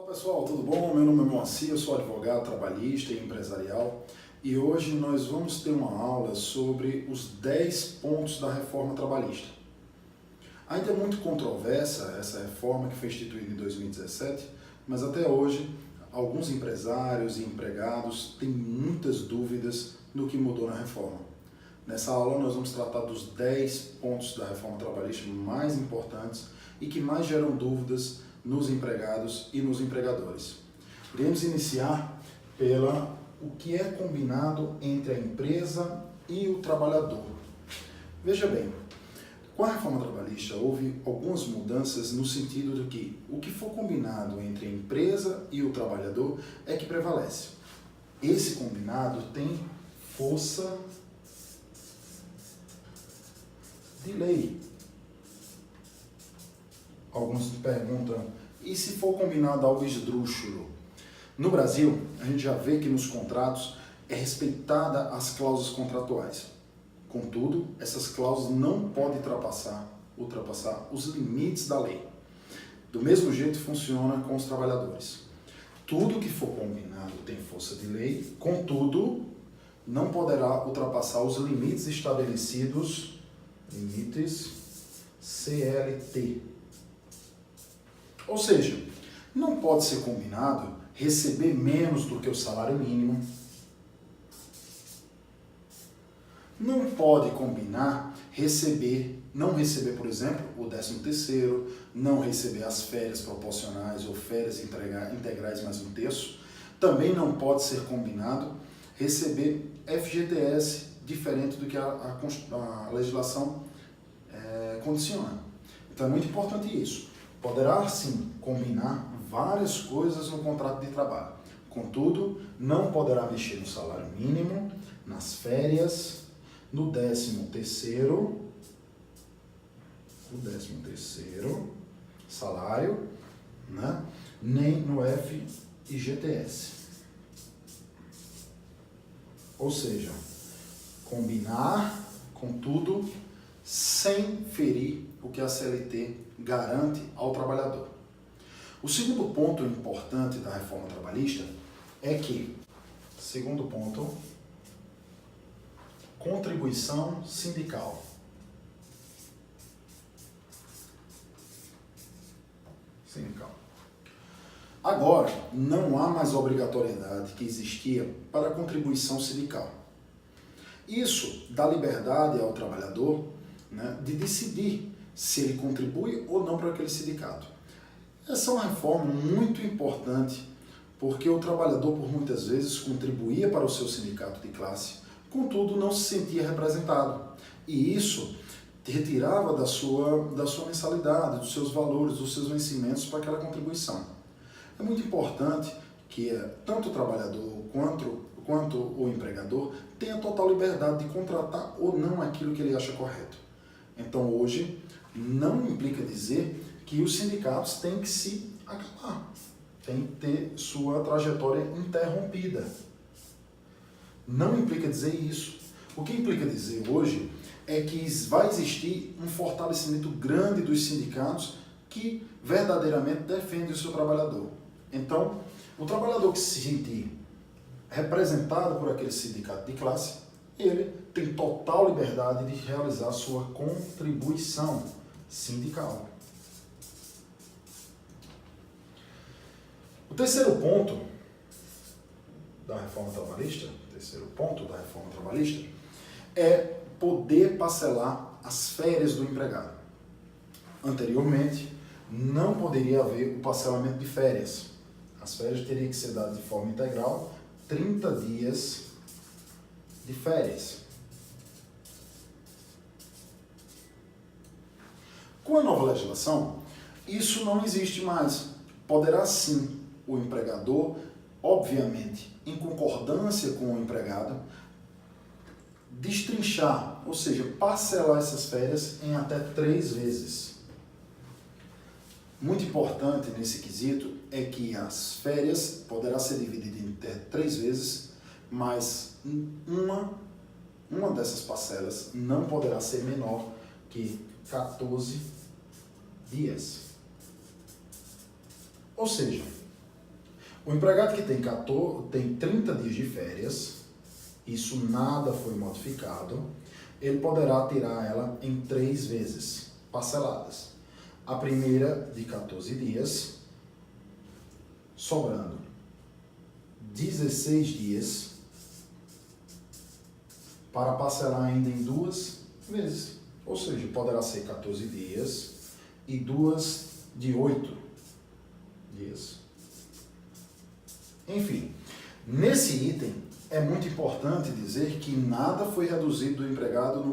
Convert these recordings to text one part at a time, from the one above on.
Pessoal, tudo bom? Meu nome é Moacir, eu sou advogado trabalhista e empresarial e hoje nós vamos ter uma aula sobre os 10 pontos da reforma trabalhista. Ainda é muito controversa essa reforma que foi instituída em 2017, mas até hoje alguns empresários e empregados têm muitas dúvidas do que mudou na reforma. Nessa aula nós vamos tratar dos 10 pontos da reforma trabalhista mais importantes e que mais geram dúvidas nos empregados e nos empregadores. Iremos iniciar pela o que é combinado entre a empresa e o trabalhador. Veja bem, com a reforma trabalhista houve algumas mudanças no sentido de que o que for combinado entre a empresa e o trabalhador é que prevalece. Esse combinado tem força de lei. Alguns perguntam, e se for combinado algo esdrúxulo? No Brasil, a gente já vê que nos contratos é respeitada as cláusulas contratuais. Contudo, essas cláusulas não podem ultrapassar os limites da lei. Do mesmo jeito funciona com os trabalhadores. Tudo que for combinado tem força de lei, contudo, não poderá ultrapassar os limites estabelecidos, limites CLT. Ou seja, não pode ser combinado receber menos do que o salário mínimo. Não pode combinar não receber, por exemplo, o 13º, não receber as férias proporcionais ou férias integrais mais um terço. Também não pode ser combinado receber FGTS diferente do que a legislação condiciona. Então é muito importante isso. Poderá, sim, combinar várias coisas no contrato de trabalho. Contudo, não poderá mexer no salário mínimo, nas férias, no 13º salário, né? Nem no FGTS. Ou seja, combinar, contudo, sem ferir o que a CLT garante ao trabalhador. O segundo ponto importante da reforma trabalhista é que, segundo ponto, contribuição sindical. Agora, não há mais obrigatoriedade que existia para a contribuição sindical. Isso dá liberdade ao trabalhador, né, de decidir se ele contribui ou não para aquele sindicato. Essa é uma reforma muito importante, porque o trabalhador, por muitas vezes, contribuía para o seu sindicato de classe, contudo, não se sentia representado. E isso retirava da sua mensalidade, dos seus valores, dos seus vencimentos para aquela contribuição. É muito importante que tanto o trabalhador quanto o empregador tenha total liberdade de contratar ou não aquilo que ele acha correto. Então, hoje, não implica dizer que os sindicatos têm que se acabar, têm que ter sua trajetória interrompida. Não implica dizer isso. O que implica dizer hoje é que vai existir um fortalecimento grande dos sindicatos que verdadeiramente defendem o seu trabalhador. Então, o trabalhador que se sentir representado por aquele sindicato de classe, ele tem total liberdade de realizar sua contribuição sindical. O terceiro ponto da reforma trabalhista, é poder parcelar as férias do empregado. Anteriormente, não poderia haver o parcelamento de férias. As férias teriam que ser dadas de forma integral, 30 dias de férias. Com a nova legislação, isso não existe mais. Poderá sim o empregador, obviamente, em concordância com o empregado, destrinchar, ou seja, parcelar essas férias em até 3 vezes. Muito importante nesse quesito é que as férias poderá ser divididas em até 3 vezes, mas uma dessas parcelas não poderá ser menor que 14 dias. Ou seja, O empregado que tem 30 dias de férias, isso nada foi modificado, ele poderá tirar ela em 3 vezes, parceladas. A primeira de 14 dias, sobrando 16 dias, para parcelar ainda em 2 vezes. Ou seja, poderá ser 14 dias e 2 de 8 dias. Enfim, nesse item é muito importante dizer que nada foi reduzido do empregado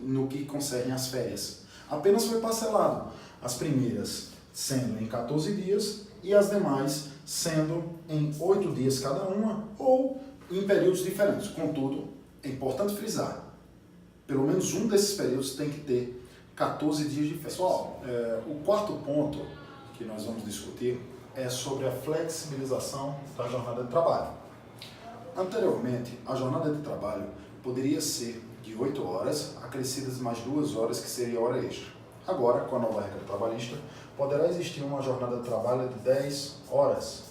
no que concerne às férias. Apenas foi parcelado. As primeiras sendo em 14 dias e as demais sendo em 8 dias cada uma ou em períodos diferentes. Contudo, é importante frisar, pelo menos um desses períodos tem que ter 14 dias de férias. Pessoal, o quarto ponto que nós vamos discutir é sobre a flexibilização da jornada de trabalho. Anteriormente, a jornada de trabalho poderia ser de 8 horas, acrescidas mais 2 horas, que seria hora extra. Agora, com a nova regra trabalhista, poderá existir uma jornada de trabalho de 10 horas.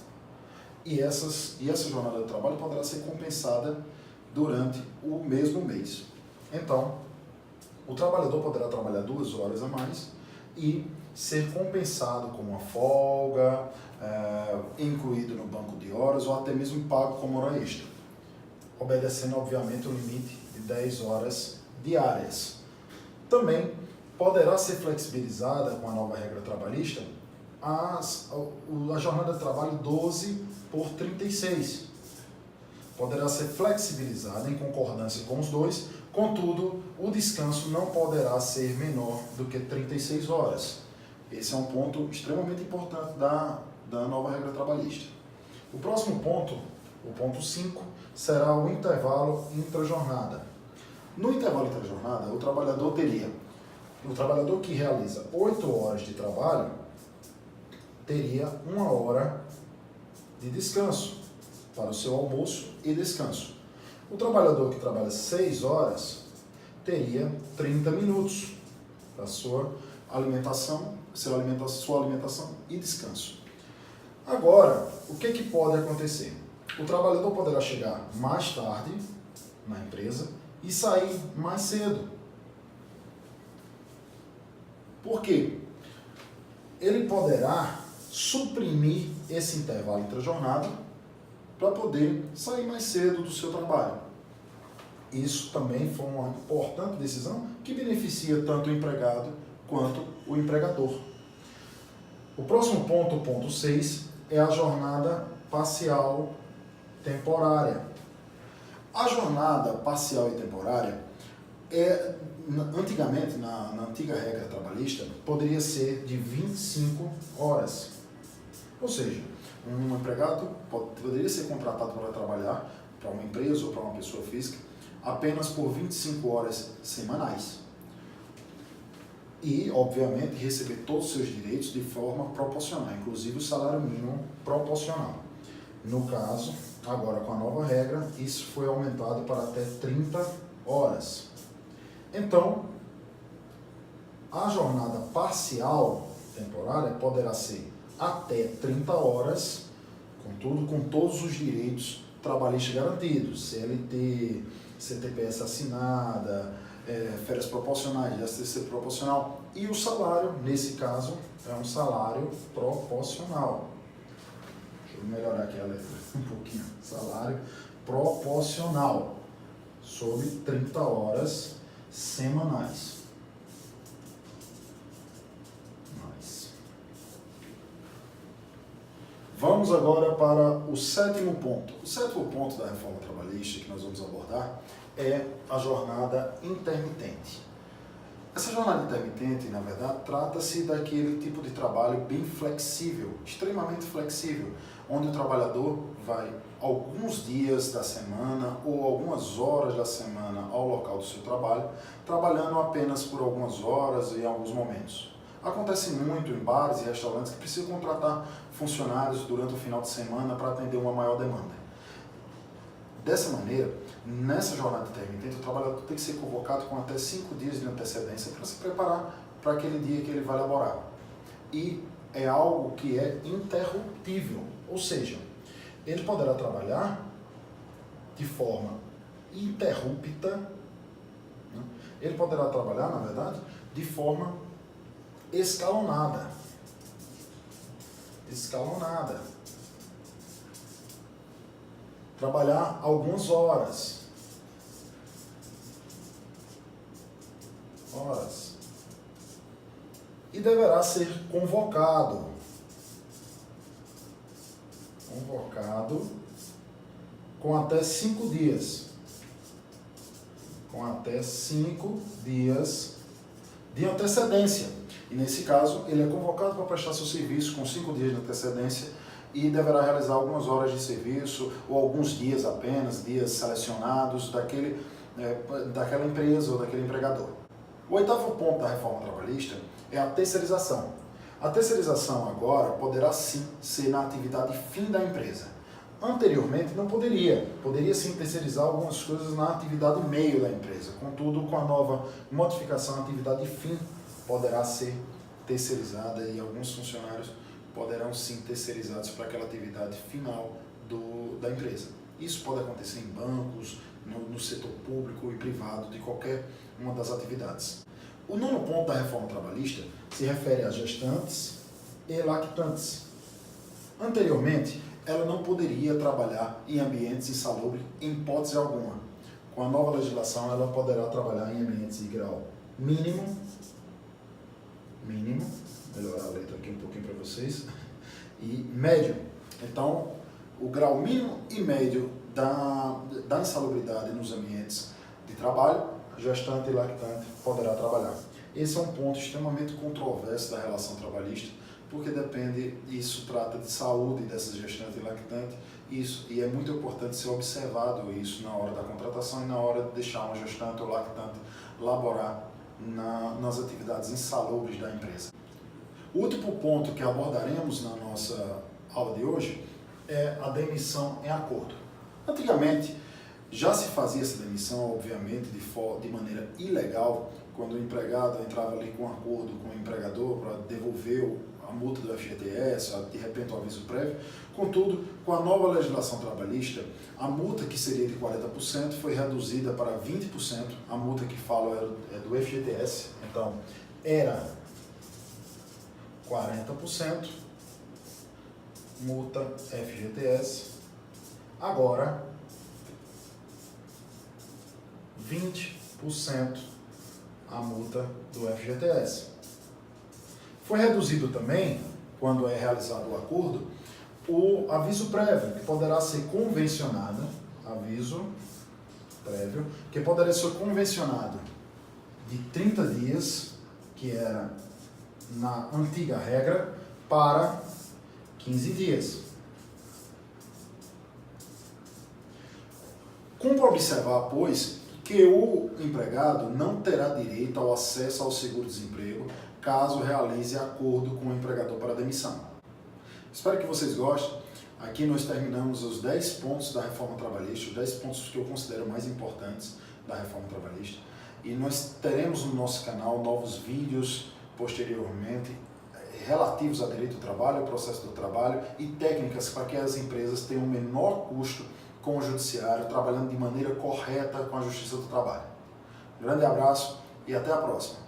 E essa jornada de trabalho poderá ser compensada durante o mesmo mês. Então, o trabalhador poderá trabalhar 2 horas a mais e ser compensado com uma folga, incluído no banco de horas ou até mesmo pago como hora extra, obedecendo, obviamente, o limite de 10 horas diárias. Também poderá ser flexibilizada com a nova regra trabalhista a jornada de trabalho 12 por 36. Poderá ser flexibilizada em concordância com os dois, contudo, o descanso não poderá ser menor do que 36 horas. Esse é um ponto extremamente importante da nova regra trabalhista. O próximo ponto, o ponto 5, será o intervalo intrajornada. No intervalo intrajornada, o trabalhador que realiza 8 horas de trabalho teria 1 hora de descanso para o seu almoço e descanso. O trabalhador que trabalha 6 horas teria 30 minutos para sua alimentação e descanso. Agora, o que pode acontecer? O trabalhador poderá chegar mais tarde na empresa e sair mais cedo. Por quê? Ele poderá suprimir esse intervalo intrajornada para poder sair mais cedo do seu trabalho. Isso também foi uma importante decisão que beneficia tanto o empregado quanto o empregador. O próximo ponto, o ponto 6, é a jornada parcial temporária. A jornada parcial e temporária antigamente, na antiga regra trabalhista, poderia ser de 25 horas. Ou seja, um empregado poderia ser contratado para trabalhar para uma empresa ou para uma pessoa física apenas por 25 horas semanais. E, obviamente, receber todos os seus direitos de forma proporcional, inclusive o salário mínimo proporcional. No caso, agora com a nova regra, isso foi aumentado para até 30 horas. Então, a jornada parcial temporária poderá ser até 30 horas, contudo, com todos os direitos trabalhistas garantidos, CLT, CTPS assinada, férias proporcionais, STC proporcional, e o salário, nesse caso, é um salário proporcional. Deixa eu melhorar aqui a letra um pouquinho. Salário proporcional, sobre 30 horas semanais. Vamos agora para o 7º ponto. O 7º ponto da reforma trabalhista que nós vamos abordar é a jornada intermitente. Essa jornada intermitente, na verdade, trata-se daquele tipo de trabalho bem flexível, extremamente flexível, onde o trabalhador vai alguns dias da semana ou algumas horas da semana ao local do seu trabalho, trabalhando apenas por algumas horas e em alguns momentos. Acontece muito em bares e restaurantes que precisam contratar funcionários durante o final de semana para atender uma maior demanda. Dessa maneira, nessa jornada intermitente, o trabalhador tem que ser convocado com até 5 dias de antecedência para se preparar para aquele dia que ele vai laborar. E é algo que é interruptível, ou seja, ele poderá trabalhar de forma interrupta, né? Ele poderá trabalhar, na verdade, de forma escalonada. Escalonada. Trabalhar algumas horas. E deverá ser convocado. Com até 5 dias. Com até 5 dias de antecedência. E nesse caso, ele é convocado para prestar seu serviço com 5 dias de antecedência e deverá realizar algumas horas de serviço ou alguns dias apenas, dias selecionados daquela empresa ou daquele empregador. O 8º ponto da reforma trabalhista é a terceirização. A terceirização agora poderá sim ser na atividade fim da empresa. Anteriormente não poderia sim terceirizar algumas coisas na atividade meio da empresa. Contudo, com a nova modificação, a atividade fim poderá ser terceirizada e alguns funcionários poderão sim terceirizados para aquela atividade final da empresa. Isso pode acontecer em bancos, no setor público e privado, de qualquer uma das atividades. O 9º ponto da reforma trabalhista se refere a gestantes e lactantes. Anteriormente, ela não poderia trabalhar em ambientes insalubres em hipótese alguma. Com a nova legislação, ela poderá trabalhar em ambientes de grau mínimo, melhorar a letra aqui um pouquinho para vocês, e médio. Então, o grau mínimo e médio da insalubridade nos ambientes de trabalho, gestante e lactante poderá trabalhar. Esse é um ponto extremamente controverso da relação trabalhista, porque isso trata de saúde dessa gestante e lactante, e é muito importante ser observado isso na hora da contratação e na hora de deixar uma gestante ou lactante laborar nas atividades insalubres da empresa. O último ponto que abordaremos na nossa aula de hoje é a demissão em acordo. Antigamente, já se fazia essa demissão, obviamente, de maneira ilegal, quando o empregado entrava ali com um acordo com o empregador para devolver a multa do FGTS, de repente o aviso prévio. Contudo, com a nova legislação trabalhista, a multa que seria de 40% foi reduzida para 20%. A multa que falo é do FGTS, então era 40%, multa FGTS, agora 20% a multa do FGTS. Foi reduzido também, quando é realizado o acordo, o aviso prévio, que poderá ser convencionado, de 30 dias, que era na antiga regra, para 15 dias. Cumpre observar, pois, que o empregado não terá direito ao acesso ao seguro-desemprego caso realize acordo com o empregador para demissão. Espero que vocês gostem. Aqui nós terminamos os 10 pontos da reforma trabalhista, os 10 pontos que eu considero mais importantes da reforma trabalhista. E nós teremos no nosso canal novos vídeos posteriormente relativos a direito do trabalho, ao processo do trabalho e técnicas para que as empresas tenham um menor custo com o judiciário, trabalhando de maneira correta com a Justiça do Trabalho. Um grande abraço e até a próxima.